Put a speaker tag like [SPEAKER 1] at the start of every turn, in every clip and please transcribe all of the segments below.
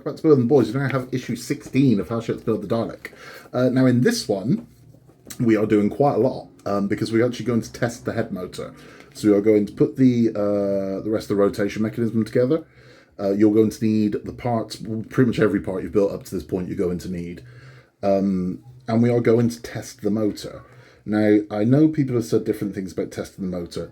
[SPEAKER 1] about to build the boards. You now have issue 16 of Hachette's Build the Dalek. Now in this one, we are doing quite a lot because we're actually going to test the head motor. So we are going to put the rest of the rotation mechanism together. You're going to need the parts, pretty much every part you've built up to this point you're going to need. And we are going to test the motor. Now, I know people have said different things about testing the motor.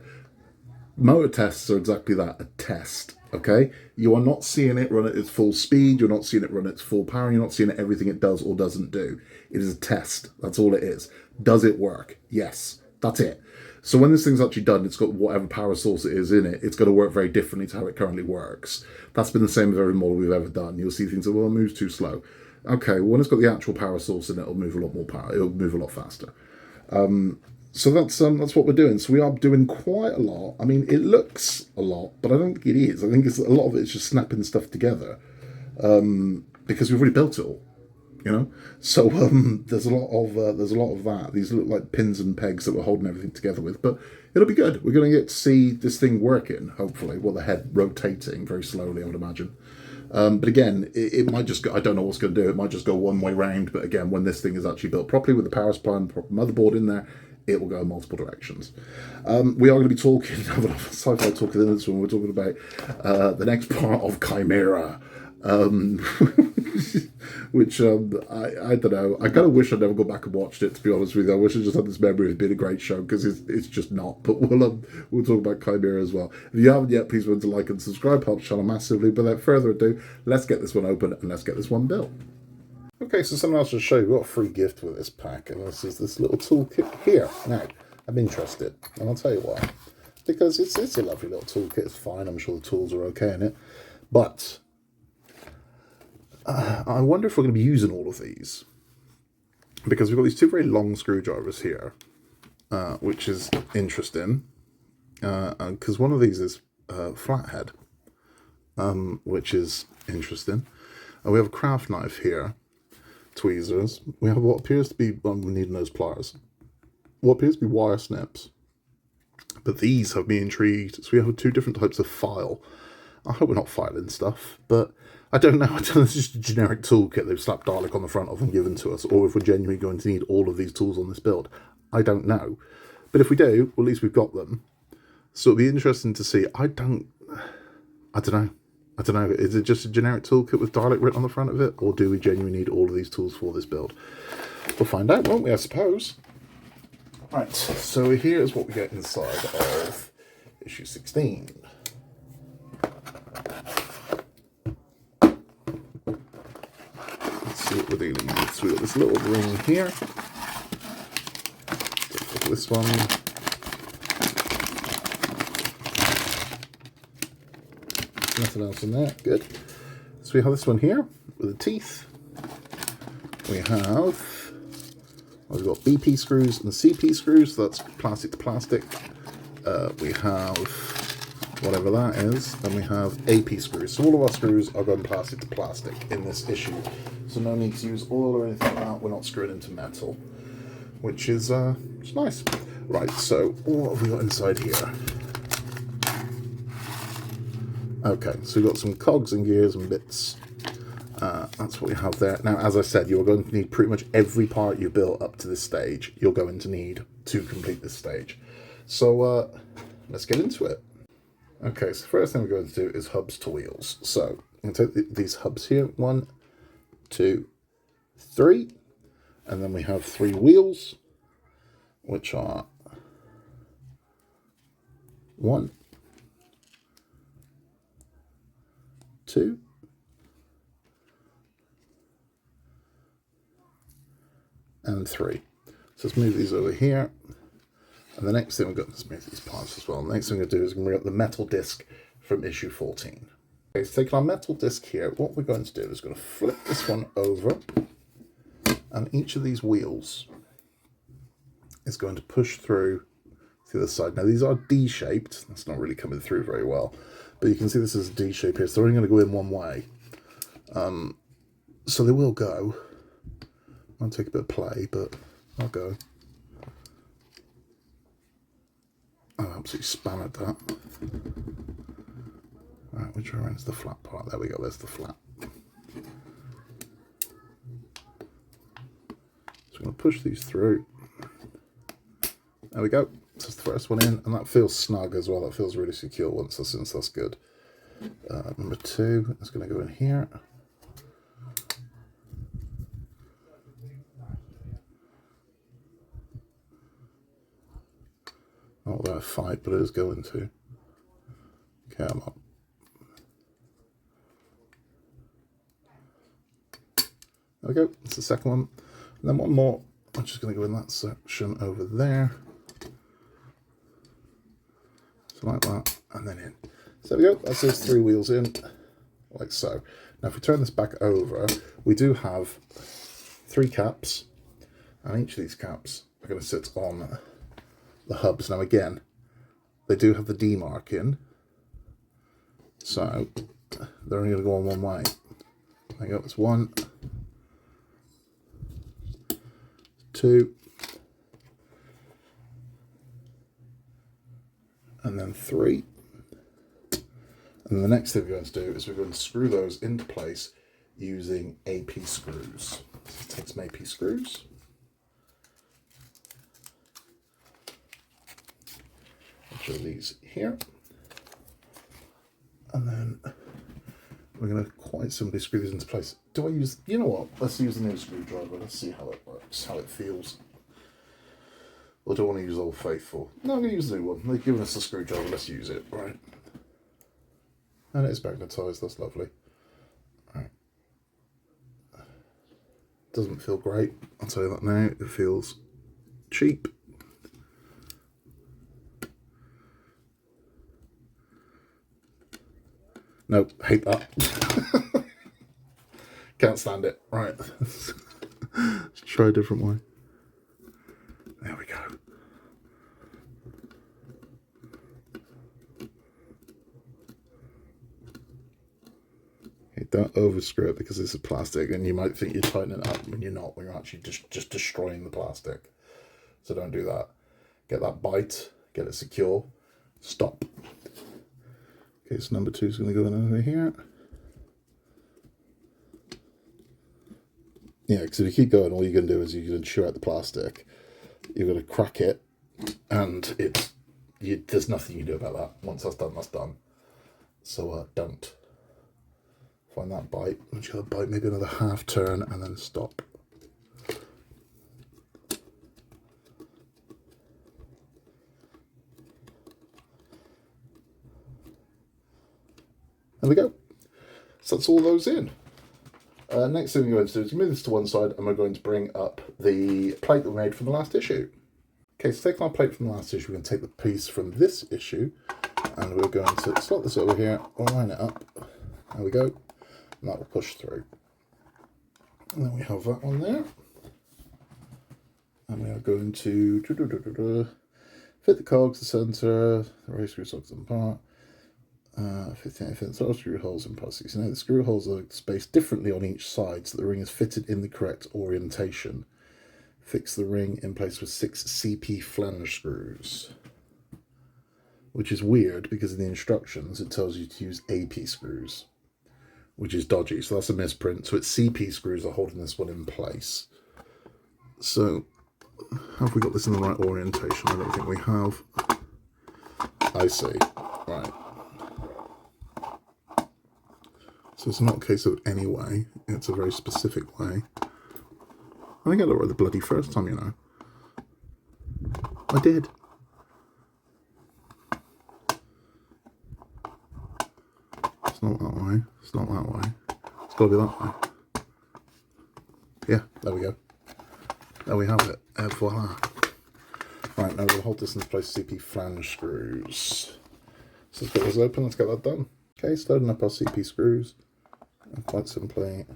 [SPEAKER 1] Motor tests are exactly that, a test, okay? You are not seeing it run at its full speed, you're not seeing it run at its full power, you're not seeing everything it does or doesn't do. It is a test, that's all it is. Does it work? Yes, that's it. So when this thing's actually done, it's got whatever power source it is in it, it's got to work very differently to how it currently works. That's been the same with every model we've ever done. You'll see things that, well, it moves too slow. Okay, well, when it's got the actual power source in it, it'll move a lot more power, it'll move a lot faster. So that's what we're doing. So we are doing quite a lot. I mean, it looks a lot, but I don't think it is. I think it's a lot of it's just snapping stuff together because we've already built it all, you know. So there's a lot of that. These look like pins and pegs that we're holding everything together with, but it'll be good. We're going to get to see this thing working. Hopefully, well, the head rotating very slowly, I would imagine. But again, it might just go, I don't know what's going to do. It might just go one way round. But again, when this thing is actually built properly with the power supply and the proper motherboard in there, it will go in multiple directions. We are going to be talking, sci-fi talking in this one, we're talking about the next part of Chimera. Which, I don't know, I kind of wish I'd never go back and watched it, to be honest with you. I wish I just had this memory of it being a great show, because it's just not. But we'll talk about Chimera as well. If you haven't yet, please remember to like and subscribe, helps the channel massively. But without further ado, let's get this one open and let's get this one built. Okay, so something else to show you. We've got a free gift with this pack, and this is this little toolkit here. Now, I'm interested, and I'll tell you why. Because it's a lovely little toolkit. It's fine. I'm sure the tools are okay in it. But I wonder if we're going to be using all of these. Because we've got these two very long screwdrivers here, which is interesting. Because one of these is flathead, which is interesting. And we have a craft knife here. Tweezers. We have what appears to be, we need nose pliers. What appears to be wire snips. But these have me intrigued. So we have two different types of file. I hope we're not filing stuff, but I don't know. I don't know if it's just a generic toolkit they've slapped Dalek on the front of and given to us, or if we're genuinely going to need all of these tools on this build. I don't know. But if we do, well, at least we've got them. So it'll be interesting to see. I don't know. Is it just a generic toolkit with Dalek written on the front of it? Or do we genuinely need all of these tools for this build? We'll find out, won't we, I suppose? Right, so here is what we get inside of issue 16. Let's see what we're dealing with. So we've got this little ring here. This one. Nothing else in there. Good. So we have this one here with the teeth. We have, we've got BP screws and CP screws. So that's plastic to plastic. We have whatever that is. Then we have AP screws. So all of our screws are going plastic to plastic in this issue. So no need to use oil or anything like that. We're not screwing into metal, which is it's nice. Right. So what have we got inside here? Okay, so we've got some cogs and gears and bits. That's what we have there. Now, as I said, you're going to need pretty much every part you've built up to this stage, you're going to need to complete this stage. So let's get into it. Okay, so the first thing we're going to do is hubs to wheels. So I'm going to take these hubs here, 1, 2, 3, and then we have 3 wheels, which are 1, 2, and 3. So let's move these over here. And the next thing we've got, let's move these parts as well. The next thing we're going to do is bring up the metal disc from issue 14. Okay, so taking our metal disc here, what we're going to do is going to flip this one over, and each of these wheels is going to push through to the other side. Now these are D-shaped. That's not really coming through very well. But you can see this is a D shape here, so they're only going to go in one way. So they will go. I'll take a bit of play, but I'll go. Oh, I absolutely spammered that. Right, which way around is the flat part? There we go, there's the flat. push these through. There we go. So that's the first one in, and that feels snug as well. That feels really secure once that's in, so that's good. Number 2 is going to go in here. Not that I fight, but it is going to. Come on. There we go. That's the second one. And then one more. I'm just going to go in that section over there. So like that, and then in. So there we go. That's those 3 wheels in, like so. Now if we turn this back over, we do have 3 caps, and each of these caps are going to sit on the hubs. Now again, they do have the D mark in, so they're only going to go on one way. There you go. That's 1, 2, and then 3. And the next thing we're going to do is we're going to screw those into place using AP screws. So take some AP screws. Which are these here. And then we're going to quite simply screw these into place. Do I use, you know what, let's use the new screwdriver. Let's see how it works, how it feels. Or do I want to use Old Faithful? No, I'm going to use the new one. They've given us a screwdriver, let's use it, right? And it's magnetised, that's lovely. Right. Doesn't feel great, I'll tell you that now. It feels cheap. Nope, hate that. Can't stand it. Right. Let's try a different way. There we go. Okay, don't overscrew it because this is plastic and you might think you're tightening it up when you're not, when you're actually just destroying the plastic. So don't do that. Get that bite, get it secure, stop. Okay, so number 2 is going to go in over here. Yeah, because if you keep going, all you're going to do is you're going to chew out the plastic. You're going to crack it, and there's nothing you can do about that. Once that's done, that's done. So don't. Find that bite. Once you have a bite, maybe another half turn, and then stop. There we go. So that's all those in. Next thing we're going to do is move this to one side, and we're going to bring up the plate that we made from the last issue. Okay, so taking our plate from the last issue, we're going to take the piece from this issue, and we're going to slot this over here, line it up. There we go. And that will push through. And then we have that one there. And we are going to fit the cogs, the centre, the race screw sockets and part. 15 screw holes in process. Now the screw holes are spaced differently on each side so the ring is fitted in the correct orientation. Fix the ring in place with 6 CP flange screws. Which is weird because in the instructions it tells you to use AP screws, which is dodgy, so that's a misprint. So it's CP screws are holding this one in place. So have we got this in the right orientation? I don't think we have. I see. Right. So it's not a case of any way, it's a very specific way. I think I got it right the bloody first time, you know. I did. It's not that way, it's not that way. It's got to be that way. Yeah, there we go. There we have it. Et voila. Right, now we'll hold this into place CP flange screws. So let's get this open, let's get that done. Okay, so loading up our CP screws. And quite simply,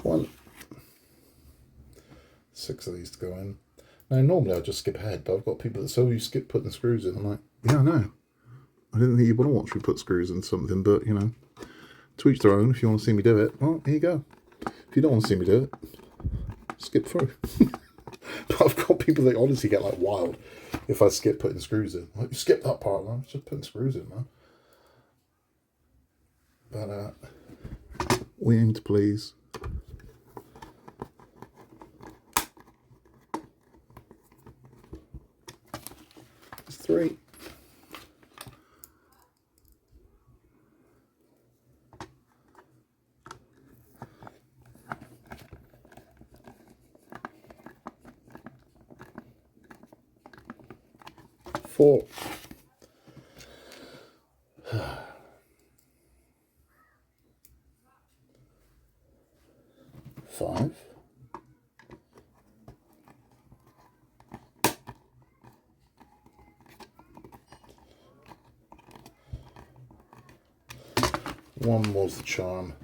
[SPEAKER 1] one, 6 of these to go in. Now normally I'd just skip ahead, but I've got people that say, oh, you skip putting screws in. I'm like, yeah, I know. I didn't think you'd want to watch me put screws in something, but you know, to each their own. If you want to see me do it, well, here you go. If you don't want to see me do it, skip through. But I've got people that honestly get like wild if I skip putting screws in. Like, you skip that part, man. It's just putting screws in, man. better. Wind, please. It's 3. Four. 5. 1 more's the charm.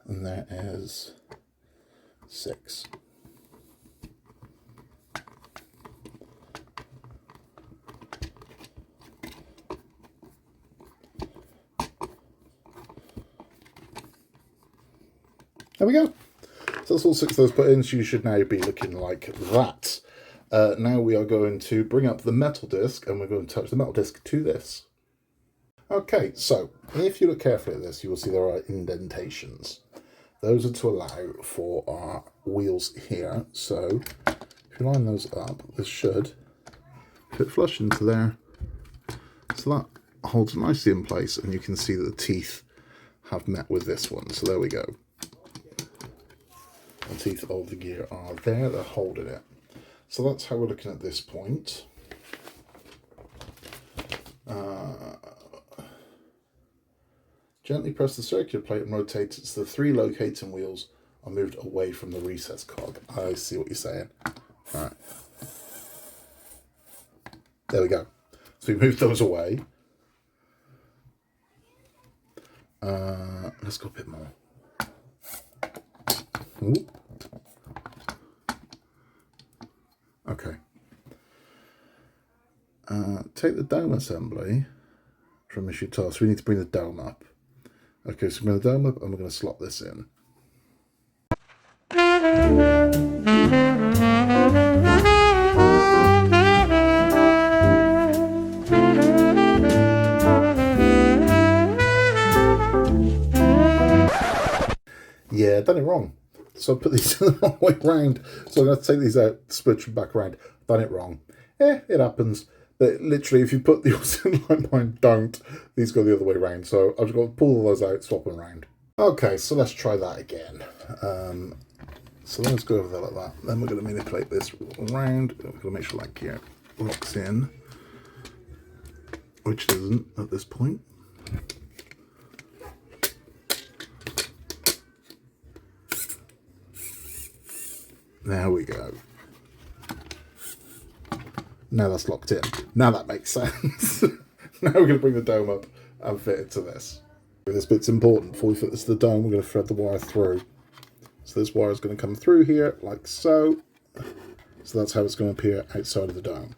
[SPEAKER 1] And there is 6. There we go. So that's all 6 of those put in, so you should now be looking like that. Now we are going to bring up the metal disc, and we're going to touch the metal disc to this. Okay, so if you look carefully at this, you will see there are indentations. Those are to allow for our wheels here. So if you line those up, this should fit flush into there. So that holds nicely in place, and you can see that the teeth have met with this one. So there we go. The teeth of the gear are there, they're holding it. So that's how we're looking at this point. Gently press the circular plate and rotate it so the 3 locating wheels are moved away from the recess cog. I see what you're saying. All right. There we go. So we moved those away. Let's go a bit more. Ooh. Okay. Take the dome assembly from issue task. So we need to bring the dome up. Okay, so we're going to dome up and we're going to slot this in. Yeah, done it wrong. So I put these the wrong way round. So I'm going to take these out, switch them back around. Done it wrong. It happens. But literally, if you put the in line behind, don't. These go the other way around. So I've just got to pull all those out, swap them around. Okay, so let's try that again. So let's go over there like that. Then we're going to manipulate this around. We're going to make sure that gear locks in, which it isn't at this point. There we go. Now that's locked in. Now that makes sense. Now we're going to bring the dome up and fit it to this. This bit's important. Before we fit this to the dome, we're going to thread the wire through. So this wire is going to come through here, like so. So that's how it's going to appear outside of the dome.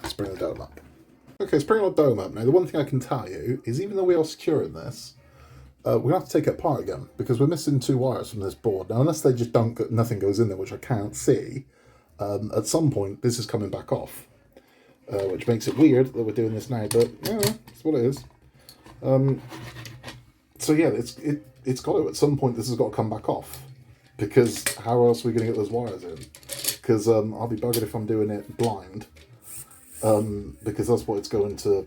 [SPEAKER 1] Let's bring the dome up. Okay, let's bring our dome up. Now, the one thing I can tell you is even though we are securing this, we're going to have to take it apart again because we're missing 2 wires from this board. Now, unless they just don't, nothing goes in there, which I can't see, at some point this is coming back off, which makes it weird that we're doing this now, but yeah, that's what it is. So yeah, it's got to, at some point this has got to come back off, because how else are we going to get those wires in? Because I'll be buggered if I'm doing it blind, because that's what it's going to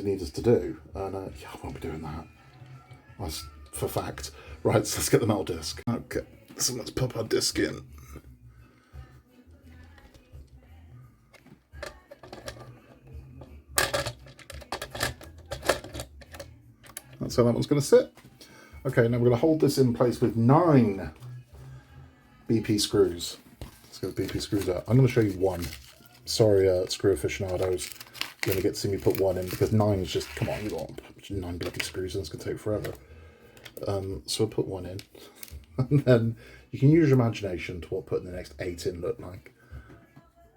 [SPEAKER 1] need us to do, and yeah, I won't be doing that. That's for fact. Right, so let's get the metal disc. Okay, so let's pop our disc in. That's how that one's going to sit. Okay, now we're going to hold this in place with 9 BP screws. Let's get the BP screws out. I'm going to show you 1. Sorry, screw aficionados. You're going to get to see me put 1 in because 9 is just, come on, you got 9 bloody screws and it's going to take forever. So I'll put 1 in. And then you can use your imagination to what putting the next 8 in look like.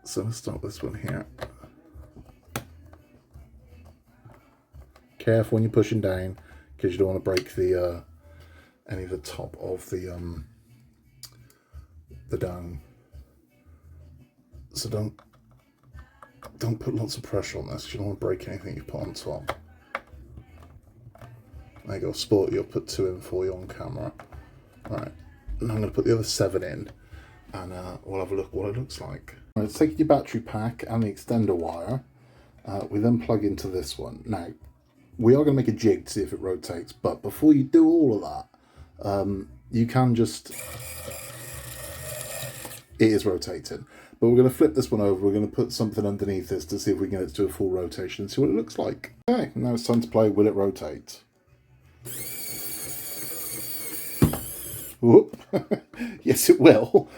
[SPEAKER 1] So let's start this one here. Careful when you're pushing down, because you don't want to break the any of the top of the dome. So don't don't put lots of pressure on this. You don't want to break anything you put on top. There you go, sporty. I'll put 2 in for you on camera. Right, and I'm going to put the other 7 in, and we'll have a look what it looks like. Right, let's take your battery pack and the extender wire. We then plug into this one. Now, we are going to make a jig to see if it rotates, but before you do all of that, you can just... It is rotating. But we're going to flip this one over. We're going to put something underneath this to see if we can get it to a full rotation and see what it looks like. Okay, now it's time to play Will It Rotate? Whoop. Yes, it will.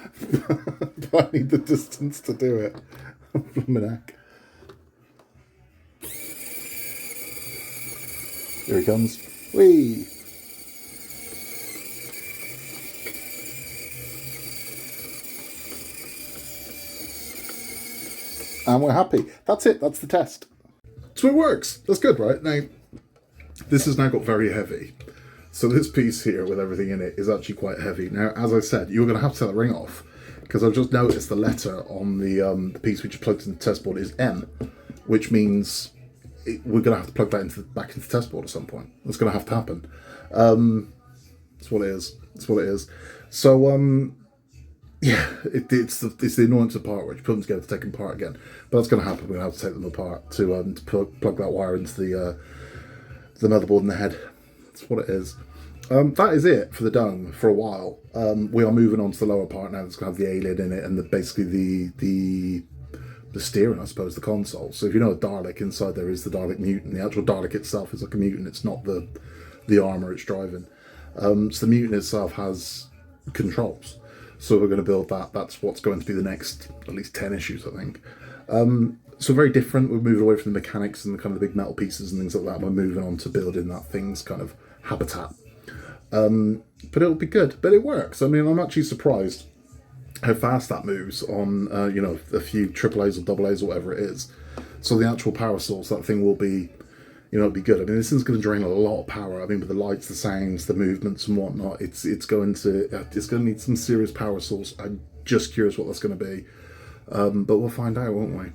[SPEAKER 1] But I need the distance to do it. Blimmin' heck. Here he comes. Whee! And we're happy. That's it. That's the test. So it works. That's good, right? Now, this has now got very heavy. So this piece here with everything in it is actually quite heavy. Now, as I said, you're going to have to take the ring off because I've just noticed the letter on the piece which is plugged into the test board is M, which means we're going to have to plug that back into the test board at some point. That's going to have to happen. That's what it is. That's what it is. So, yeah, it's the annoyance of part where you put them together to take them apart again. But that's going to happen. We're going to have to take them apart to plug that wire into the motherboard and the head. That's what it is. That is it for the dome for a while. We are moving on to the lower part now. That's going to have the alien in it and basically the steering, I suppose, the console. So if you know a Dalek, inside there is the Dalek mutant. The actual Dalek itself is like a mutant. It's not the armour it's driving. So the mutant itself has controls. So we're going to build that. That's what's going to be the next at least 10 issues, I think. So very different. We're moving away from the mechanics and the kind of big metal pieces and things like that. We're moving on to building that thing's kind of habitat. But it'll be good. But it works. I mean, I'm actually surprised how fast that moves on, a few AAAs or AA's or whatever it is. So the actual power source, that thing will be, it'll be good. I mean, this thing's going to drain a lot of power. I mean, with the lights, the sounds, the movements and whatnot, it's going to need some serious power source. I'm just curious what that's going to be. But we'll find out, won't we?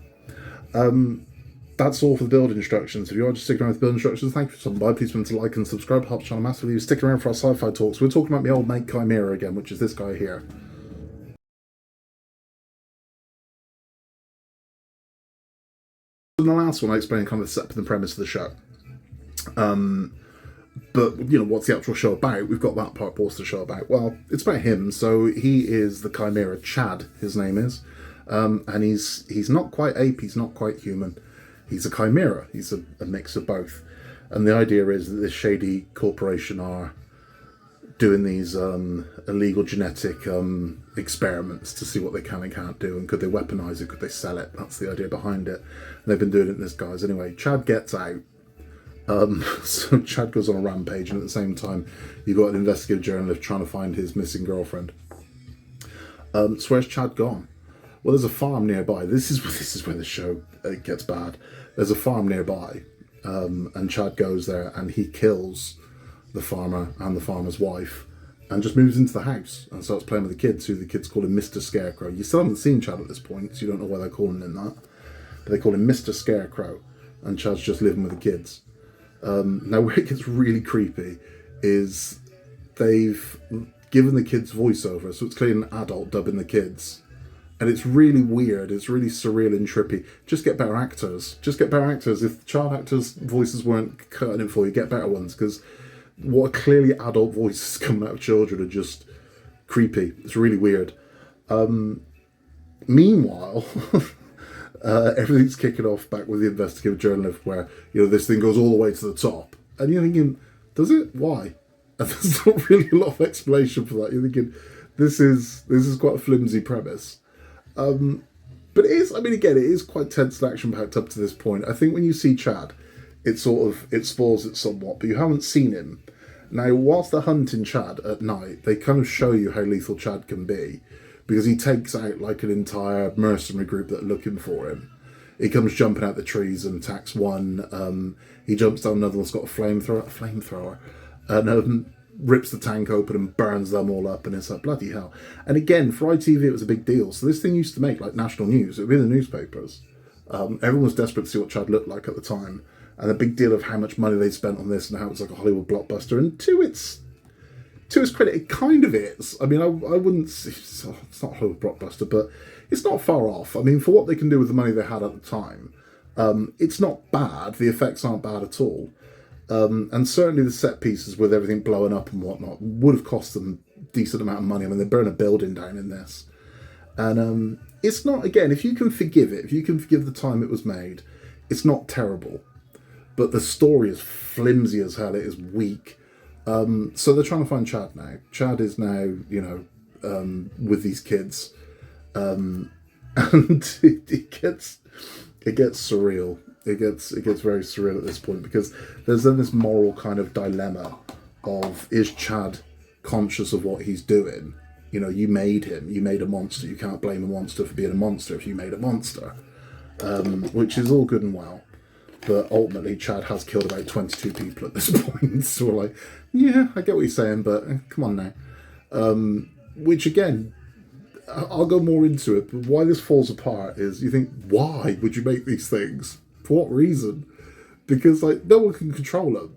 [SPEAKER 1] That's all for the build instructions. If you are just sticking around with the build instructions, thank you for stopping by. Please remember to like and subscribe. Helps the channel massively. Stick around for our sci-fi talks. We're talking about my old mate Chimera again, which is this guy here. In the last one, I explained kind of the setup and the premise of the show. But, what's the actual show about? We've got that part, but what's the show about? Well, it's about him. So he is the Chimera, Chad, his name is. And he's not quite ape, he's not quite human. He's a Chimera. He's a mix of both. And the idea is that this shady corporation are doing these illegal genetic experiments to see what they can and can't do, and could they weaponize it, could they sell it? That's the idea behind it. And they've been doing it in this guise. Anyway, Chad gets out. So Chad goes on a rampage, and at the same time you've got an investigative journalist trying to find his missing girlfriend. So where's Chad gone? Well, there's a farm nearby. This is where the show gets bad. There's a farm nearby, and Chad goes there and he kills the farmer and the farmer's wife and just moves into the house and starts playing with the kids, who the kids call him Mr. Scarecrow. You still haven't seen Chad at this point, so you don't know why they're calling him that. But they call him Mr. Scarecrow, and Chad's just living with the kids. Now, where it gets really creepy is they've given the kids voiceover, so it's clearly an adult dubbing the kids. And it's really weird, it's really surreal and trippy. Just get better actors. Just get better actors. If child actors' voices weren't cutting it for you, get better ones, because what are clearly adult voices coming out of children are just creepy. It's really weird. Meanwhile, everything's kicking off back with the investigative journalist, where, this thing goes all the way to the top. And you're thinking, does it? Why? And there's not really a lot of explanation for that. You're thinking, this is quite a flimsy premise. But it is, again, it is quite tense and action-packed up to this point. I think when you see Chad, it spoils it somewhat, but you haven't seen him. Now, whilst they're hunting Chad at night, they kind of show you how lethal Chad can be, because he takes out like an entire mercenary group that are looking for him. He comes jumping out the trees and attacks one. He jumps down another one's got a flamethrower, and rips the tank open and burns them all up, and it's like, bloody hell. And again, for ITV it was a big deal, so this thing used to make like national news. It would be in the newspapers. Everyone was desperate to see what Chad looked like at the time, and a big deal of how much money they spent on this and how it's like a Hollywood blockbuster. And to its credit, it kind of is. I mean, I wouldn't. It's not a Hollywood blockbuster, but it's not far off. I mean, for what they can do with the money they had at the time, it's not bad. The effects aren't bad at all. And certainly the set pieces with everything blowing up and whatnot would have cost them a decent amount of money. I mean, they burn a building down in this. And it's not, again, if you can forgive it, if you can forgive the time it was made, it's not terrible. But the story is flimsy as hell. It is weak. So they're trying to find Chad now. Chad is now, with these kids. And it gets surreal. It gets very surreal at this point, because there's then this moral kind of dilemma of, is Chad conscious of what he's doing? You made him. You made a monster. You can't blame a monster for being a monster if you made a monster, which is all good and well. But ultimately, Chad has killed about 22 people at this point. So we're like, yeah, I get what you're saying, but come on now. Which again, I'll go more into it, but why this falls apart is, you think, why would you make these things? For what reason? Because no one can control them.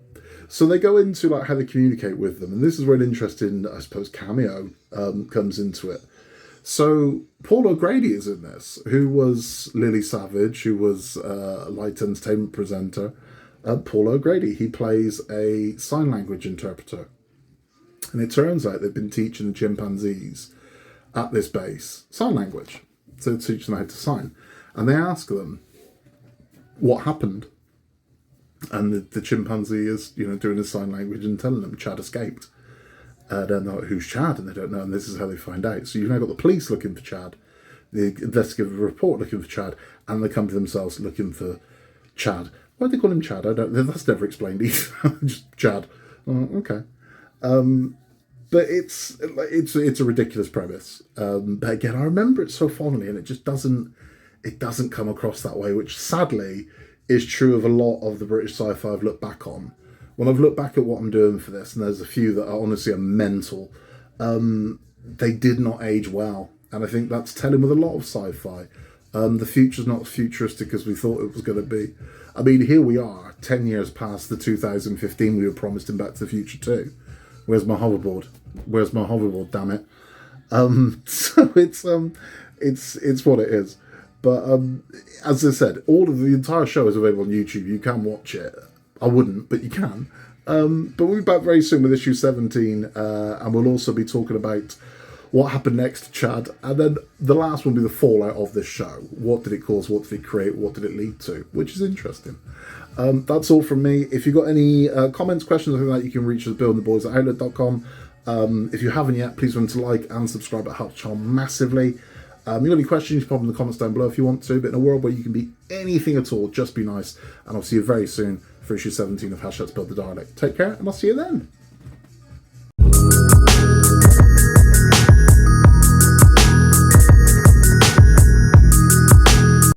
[SPEAKER 1] So they go into how they communicate with them, and this is where an interesting, I suppose, cameo comes into it. So Paul O'Grady is in this, who was Lily Savage, who was a light entertainment presenter. Paul O'Grady, he plays a sign language interpreter. And it turns out they've been teaching the chimpanzees at this base sign language, to teach them how to sign. And they ask them what happened. And the chimpanzee is, doing his sign language and telling them Chad escaped. They're like, who's Chad? And they don't know, and this is how they find out. So you've now got the police looking for Chad, the investigative report looking for Chad, and the company themselves looking for Chad. Why do they call him Chad? I don't know. That's never explained either. Just Chad. Oh, okay. But it's a ridiculous premise. But again, I remember it so fondly, and it just doesn't come across that way, which sadly is true of a lot of the British sci-fi I've looked back on. When I've looked back at what I'm doing for this, and there's a few that are honestly mental, they did not age well. And I think that's telling with a lot of sci-fi. The future's not as futuristic as we thought it was going to be. I mean, here we are, 10 years past the 2015 we were promised in Back to the Future 2. Where's my hoverboard? Where's my hoverboard, damn it? So it's what it is. But as I said, all of the entire show is available on YouTube. You can watch it. I wouldn't, but you can. But we'll be back very soon with issue 17, and we'll also be talking about what happened next to Chad, and then the last one will be the fallout of this show. What did it cause? What did it create? What did it lead to? Which is interesting. That's all from me. If you've got any comments, questions, or anything like that, you can reach us at buildingtheboys@outlook.com. If you haven't yet, please remember to like and subscribe. It helps channel massively. You got any questions, you can pop in the comments down below if you want to. But in a world where you can be anything at all, just be nice. And I'll see you very soon for issue 17 of Hachette's Build the Dalek. Take care, and I'll see you then.